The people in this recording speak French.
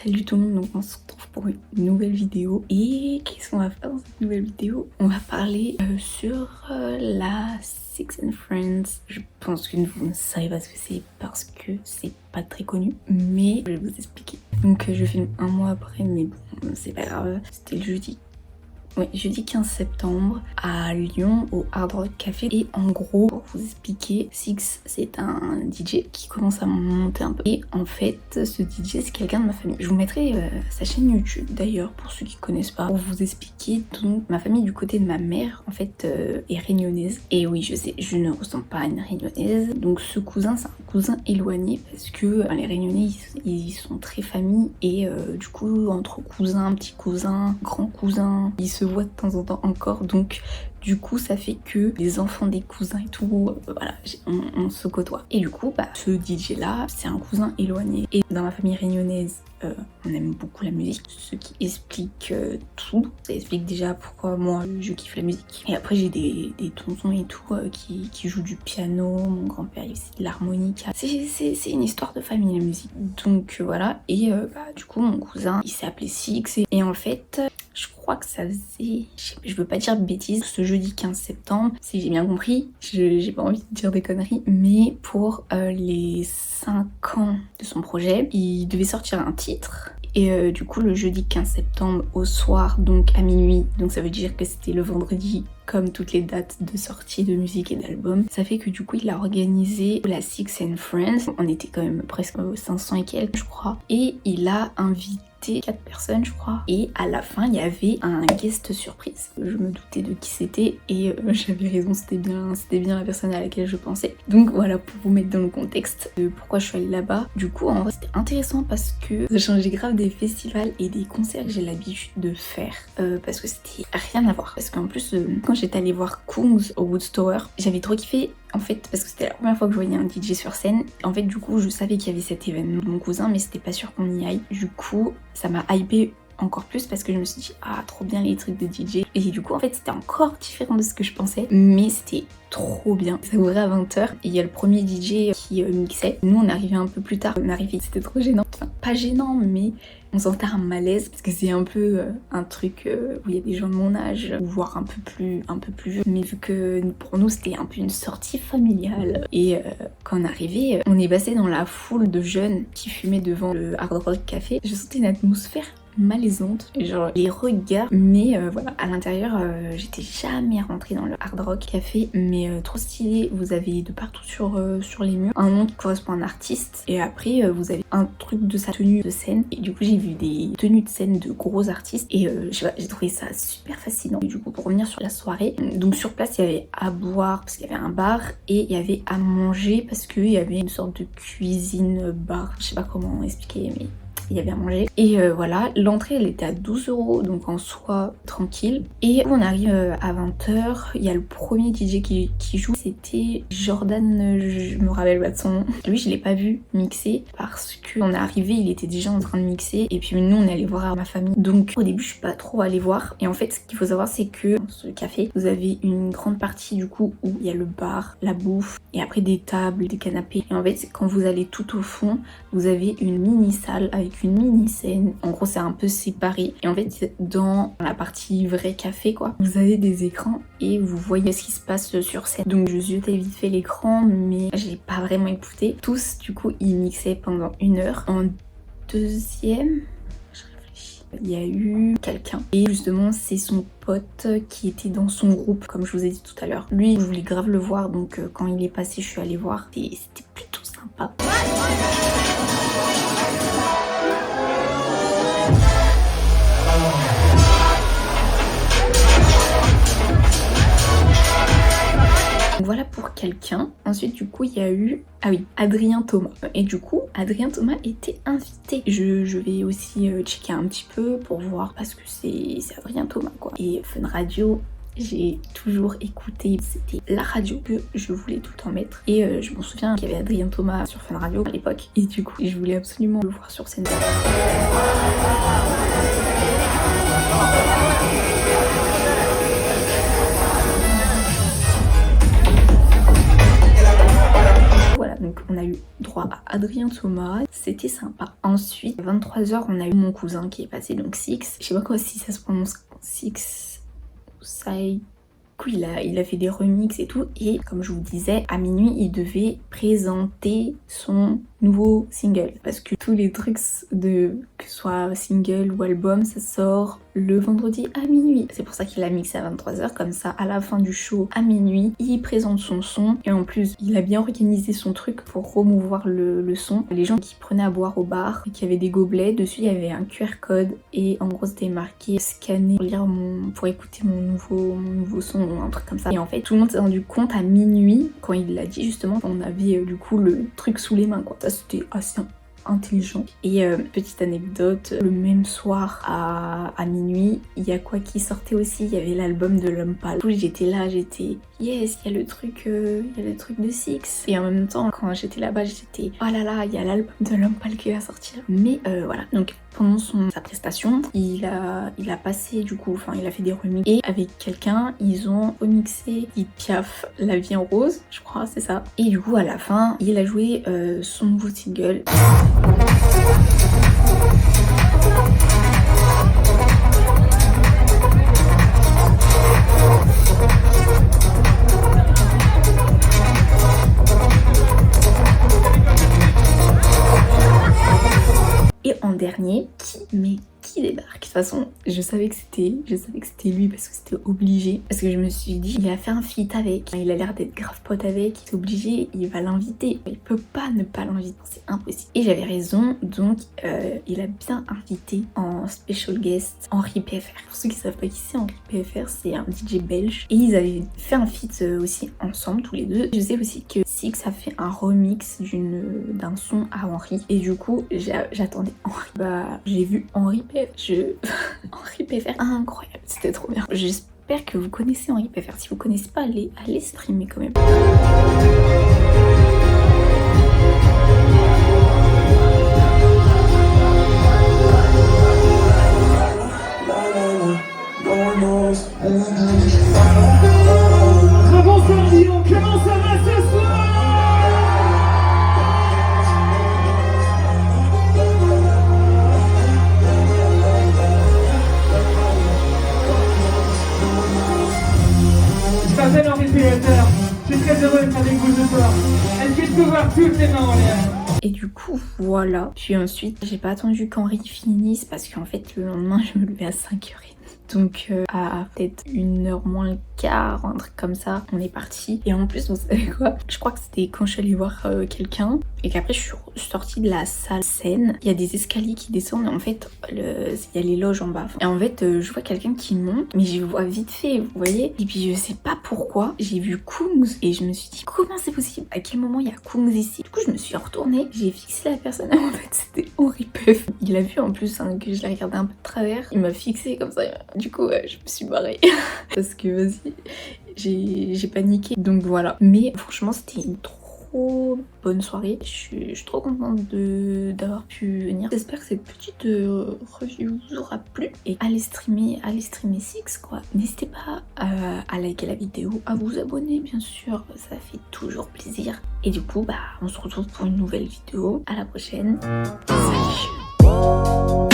Salut tout le monde, donc on se retrouve pour une nouvelle vidéo. Et qu'est-ce qu'on va faire dans cette nouvelle vidéo? On va parler sur la Six and Friends. Je pense que vous ne savez pas ce que c'est parce que c'est pas très connu, mais je vais vous expliquer. Donc je filme un mois après, mais bon, c'est pas grave. C'était le jeudi. Oui, jeudi 15 septembre à Lyon au Hard Rock Café. Et en gros, pour vous expliquer, Six c'est un DJ qui commence à monter un peu. Et en fait, ce DJ c'est quelqu'un de ma famille. Je vous mettrai sa chaîne YouTube d'ailleurs pour ceux qui connaissent pas. Pour vous expliquer, donc ma famille du côté de ma mère en fait est réunionnaise. Et oui, je sais, je ne ressemble pas à une réunionnaise. Donc ce cousin c'est un cousin éloigné parce que les réunionnais ils sont très famille. Et du coup entre cousins, petits cousins, grands cousins, ils se voit de temps en temps encore, donc du coup ça fait que les enfants des cousins et tout, voilà, on se côtoie. Et du coup ce DJ là c'est un cousin éloigné. Et dans ma famille réunionnaise on aime beaucoup la musique, ce qui explique tout. Ça explique déjà pourquoi moi je kiffe la musique. Et après j'ai des tontons et tout qui jouent du piano, mon grand-père il aussi de l'harmonica. C'est une histoire de famille la musique. Donc voilà, et du coup mon cousin il s'est appelé Six et en fait je crois que ça faisait, je veux pas dire bêtises, ce jeudi 15 septembre, si j'ai bien compris, j'ai pas envie de dire des conneries, mais pour les 5 ans de son projet, il devait sortir un titre. Et du coup le jeudi 15 septembre au soir, donc à minuit, donc ça veut dire que c'était le vendredi comme toutes les dates de sortie de musique et d'albums. Ça fait que du coup il a organisé la Six and Friends, on était quand même presque 500 et quelques je crois, et il a invité 4 personnes je crois, et à la fin il y avait un guest surprise. Je me doutais de qui c'était et j'avais raison, c'était bien la personne à laquelle je pensais. Donc voilà, pour vous mettre dans le contexte de pourquoi je suis allée là-bas. Du coup en vrai c'était intéressant parce que ça changeait grave des festivals et des concerts que j'ai l'habitude de faire, parce que c'était rien à voir. Parce qu'en plus quand j'étais allée voir Kungs au Woodstower, j'avais trop kiffé en fait parce que c'était la première fois que je voyais un DJ sur scène. En fait du coup je savais qu'il y avait cet événement de mon cousin mais c'était pas sûr qu'on y aille. Du coup ça m'a hypé encore plus parce que je me suis dit ah trop bien les trucs de DJ. Et du coup en fait c'était encore différent de ce que je pensais, mais c'était trop bien. Ça ouvrait à 20h et il y a le premier DJ qui mixait. Nous on arrivait un peu plus tard, on arrivait, c'était trop gênant. Enfin pas gênant mais on sentait un malaise parce que c'est un peu un truc où il y a des gens de mon âge, voire un peu plus vieux. Mais vu que pour nous c'était un peu une sortie familiale. Et quand on arrivait, on est passé dans la foule de jeunes qui fumaient devant le Hard Rock Café. Je sentais une atmosphère malaisante, genre les regards, mais voilà, à l'intérieur j'étais jamais rentrée dans le Hard Rock Café, mais trop stylé. Vous avez de partout sur les murs un nom qui correspond à un artiste, et après vous avez un truc de sa tenue de scène, et du coup j'ai vu des tenues de scène de gros artistes, et je sais pas, j'ai trouvé ça super fascinant. Et du coup pour revenir sur la soirée, donc sur place il y avait à boire parce qu'il y avait un bar, et il y avait à manger parce qu'il y avait une sorte de cuisine bar, je sais pas comment expliquer, mais il y avait à manger. Et voilà, l'entrée elle était à 12 €, donc en soi tranquille. Et on arrive à 20h, il y a le premier DJ qui joue, c'était Jordan, je me rappelle pas de son nom. Lui je l'ai pas vu mixer parce qu'on est arrivé, il était déjà en train de mixer, et puis nous on est allé voir ma famille. Donc au début je suis pas trop allée voir. Et en fait ce qu'il faut savoir c'est que dans ce café vous avez une grande partie du coup où il y a le bar, la bouffe, et après des tables, des canapés. Et en fait quand vous allez tout au fond, vous avez une mini salle avec une mini scène. En gros c'est un peu séparé, et en fait dans la partie vrai café quoi, vous avez des écrans et vous voyez ce qui se passe sur scène. Donc je ziotais vite fait l'écran mais j'ai pas vraiment écouté. Tous du coup ils mixaient pendant 1 heure. En deuxième, il y a eu quelqu'un, et justement c'est son pote qui était dans son groupe comme je vous ai dit tout à l'heure. Lui je voulais grave le voir, donc quand il est passé je suis allée voir, et c'était plutôt sympa. Donc voilà pour quelqu'un. Ensuite du coup il y a eu, ah oui, Adrien Thomas. Et du coup Adrien Thomas était invité. Je vais aussi checker un petit peu pour voir parce que c'est Adrien Thomas quoi. Et Fun Radio, j'ai toujours écouté, c'était la radio que je voulais tout le temps mettre. Et je m'en souviens qu'il y avait Adrien Thomas sur Fun Radio à l'époque, et du coup je voulais absolument le voir sur scène. Voilà, voilà, donc on a eu droit à Adrien Thomas, c'était sympa. Ensuite, à 23h, on a eu mon cousin qui est passé, donc Six. Je sais pas quoi si ça se prononce Six ou Sai. Il a fait des remixes et tout, et comme je vous disais, à minuit il devait présenter son nouveau single, parce que tous les trucs de que ce soit single ou album, ça sort le vendredi à minuit. C'est pour ça qu'il a mixé à 23h, comme ça à la fin du show à minuit il présente son son, et en plus il a bien organisé son truc pour promouvoir le son. Les gens qui prenaient à boire au bar et qui avaient des gobelets, dessus il y avait un QR code et en gros c'était marqué scanner pour écouter mon nouveau son ou un truc comme ça. Et en fait tout le monde s'est rendu compte à minuit quand il l'a dit, justement on avait du coup le truc sous les mains quoi. Ça c'était assez intelligent. Et petite anecdote, le même soir à minuit, il y a quoi qui sortait aussi, il y avait l'album de L'Homme Pâle. J'étais là, j'étais yes, il y a le truc de Six. Et en même temps, quand j'étais là-bas, j'étais oh là là, il y a l'album de L'Homme Pâle qui va sortir. Mais voilà, donc pendant sa prestation, il a passé du coup, enfin il a fait des remixes et avec quelqu'un, ils ont remixé Piaf, La Vie en Rose, je crois, c'est ça. Et du coup à la fin, il a joué son nouveau single. Et en dernier, qui débarque? De toute façon, je savais que c'était lui parce que c'était obligé. Parce que je me suis dit, il a fait un feat avec, il a l'air d'être grave pote avec, c'est obligé, il va l'inviter. Il peut pas ne pas l'inviter, c'est impossible. Et j'avais raison, donc il a bien invité en special guest Henri PFR. Pour ceux qui savent pas qui c'est, Henri PFR, c'est un DJ belge. Et ils avaient fait un feat aussi ensemble, tous les deux. Je sais aussi que Six a fait un remix d'un son à Henri. Et du coup, j'attendais Henri. Bah, j'ai vu Henri PFR. Henri PFR, incroyable, c'était trop bien. J'espère que vous connaissez Henri PFR. Si vous connaissez pas, allez streamer quand même. Bonsoir Lyon, comment ça va ce soir? Je m'appelle Henri PFR, je suis très heureux d'être avec vous ce soir. Est-ce que je peux voir toutes les mains en l'air? Et du coup, voilà. Puis ensuite, j'ai pas attendu qu'Henri finisse parce qu'en fait, le lendemain, je me levais à 5h30. Donc à peut-être 1h moins le quart, un truc comme ça, on est parti. Et en plus, vous savez quoi? Je crois que c'était quand je suis allée voir quelqu'un et qu'après je suis sortie de la salle scène. Il y a des escaliers qui descendent et en fait, il y a les loges en bas. Et en fait, je vois quelqu'un qui monte, mais je le vois vite fait, vous voyez? Et puis je sais pas pourquoi, j'ai vu Kungs et je me suis dit comment c'est possible? À quel moment il y a Kungs ici? Du coup, je me suis retournée, j'ai fixé la personne et en fait, c'était Henri Puff. Il a vu en plus hein, que je l'ai regardé un peu de travers. Il m'a fixé comme ça. Du coup, je me suis barrée. Parce que, vas-y, j'ai paniqué. Donc voilà. Mais franchement, c'était une trop bonne soirée. Je suis trop contente d'avoir pu venir. J'espère que cette petite review vous aura plu. Et allez streamer Six, quoi. N'hésitez pas à liker la vidéo, à vous abonner, bien sûr. Ça fait toujours plaisir. Et du coup, bah, on se retrouve pour une nouvelle vidéo. À la prochaine. Salut!